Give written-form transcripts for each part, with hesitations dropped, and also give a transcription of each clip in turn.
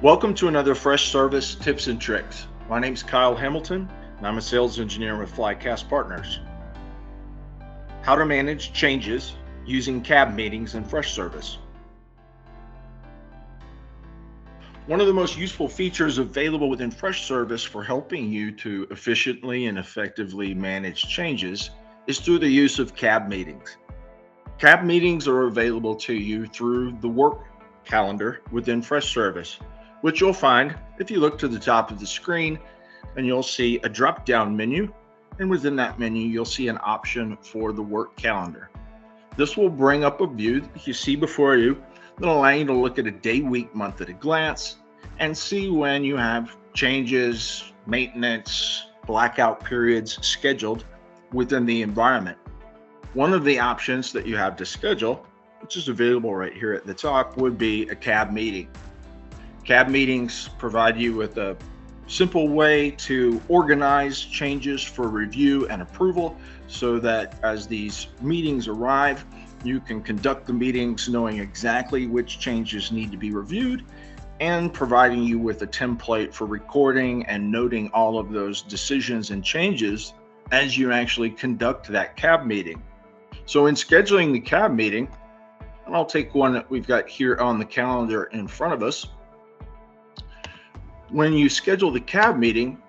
Welcome to another Freshservice Tips and Tricks. My name is Kyle Hamilton, and I'm a sales engineer with Flycast Partners. How to manage changes using cab meetings in Freshservice. One of the most useful features available within Freshservice for helping you to efficiently and effectively manage changes is through the use of cab meetings. Cab meetings are available to you through the work calendar within Freshservice, which you'll find if you look to the top of the screen and you'll see a drop down menu. And within that menu, you'll see an option for the work calendar. This will bring up a view that you see before you that'll allow you to look at a day, week, month at a glance and see when you have changes, maintenance, blackout periods scheduled within the environment. One of the options that you have to schedule, which is available right here at the top, would be a cab meeting. Cab meetings provide you with a simple way to organize changes for review and approval so that as these meetings arrive, you can conduct the meetings knowing exactly which changes need to be reviewed and providing you with a template for recording and noting all of those decisions and changes as you actually conduct that cab meeting. So in scheduling the cab meeting, and I'll take one that we've got here on the calendar in front of us. When you schedule the cab meeting,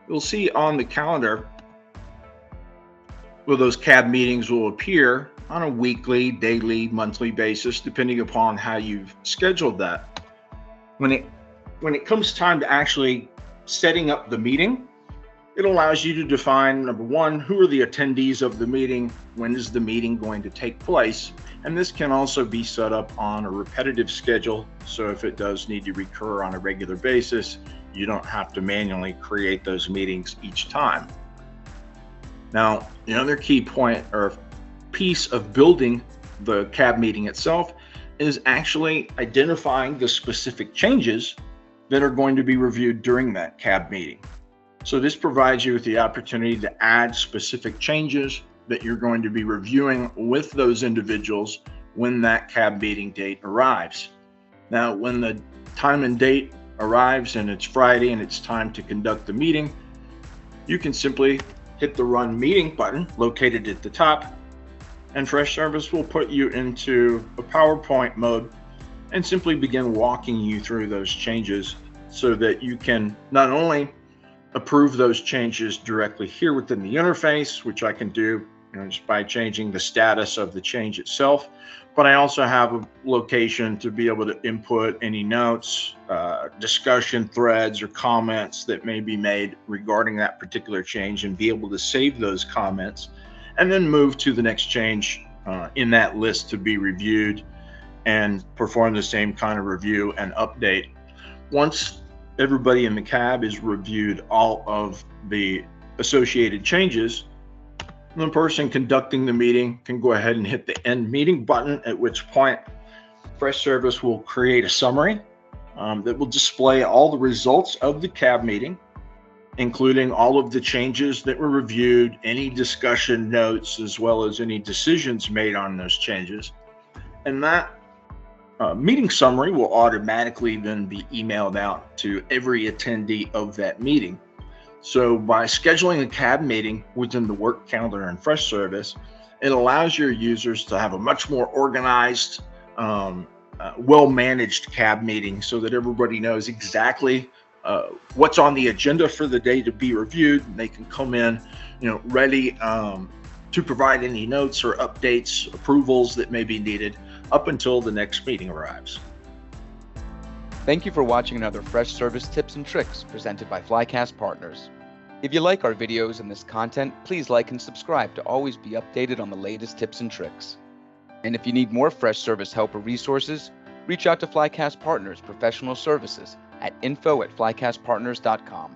you'll see on the calendar where those cab meetings will appear on a weekly, daily, monthly basis, depending upon how you've scheduled that. When it comes time to actually setting up the meeting, it allows you to define, number one, who are the attendees of the meeting, when is the meeting going to take place, and this can also be set up on a repetitive schedule, so if it does need to recur on a regular basis, you don't have to manually create those meetings each time. Now, the other key point or piece of building the cab meeting itself is actually identifying the specific changes that are going to be reviewed during that cab meeting. So this provides you with the opportunity to add specific changes that you're going to be reviewing with those individuals when that cab meeting date arrives. Now, when the time and date arrives and it's Friday and it's time to conduct the meeting, you can simply hit the Run Meeting button located at the top, and Freshservice will put you into a PowerPoint mode and simply begin walking you through those changes so that you can not only approve those changes directly here within the interface, which I can do just by changing the status of the change itself, but I also have a location to be able to input any notes, discussion threads, or comments that may be made regarding that particular change and be able to save those comments and then move to the next change in that list to be reviewed and perform the same kind of review and update. Once everybody in the cab is reviewed all of the associated changes, the person conducting the meeting can go ahead and hit the End Meeting button, at which point Freshservice will create a summary that will display all the results of the cab meeting, including all of the changes that were reviewed, any discussion notes, as well as any decisions made on those changes. And that meeting summary will automatically then be emailed out to every attendee of that meeting. So by scheduling a cab meeting within the work calendar in Freshservice, it allows your users to have a much more organized, well-managed cab meeting so that everybody knows exactly what's on the agenda for the day to be reviewed, and they can come in, ready to provide any notes or updates, approvals that may be needed up until the next meeting arrives. Thank you for watching another Freshservice Tips and Tricks presented by Flycast Partners. If you like our videos and this content, please like and subscribe to always be updated on the latest tips and tricks. And if you need more Freshservice help or resources, reach out to Flycast Partners Professional Services at info@flycastpartners.com.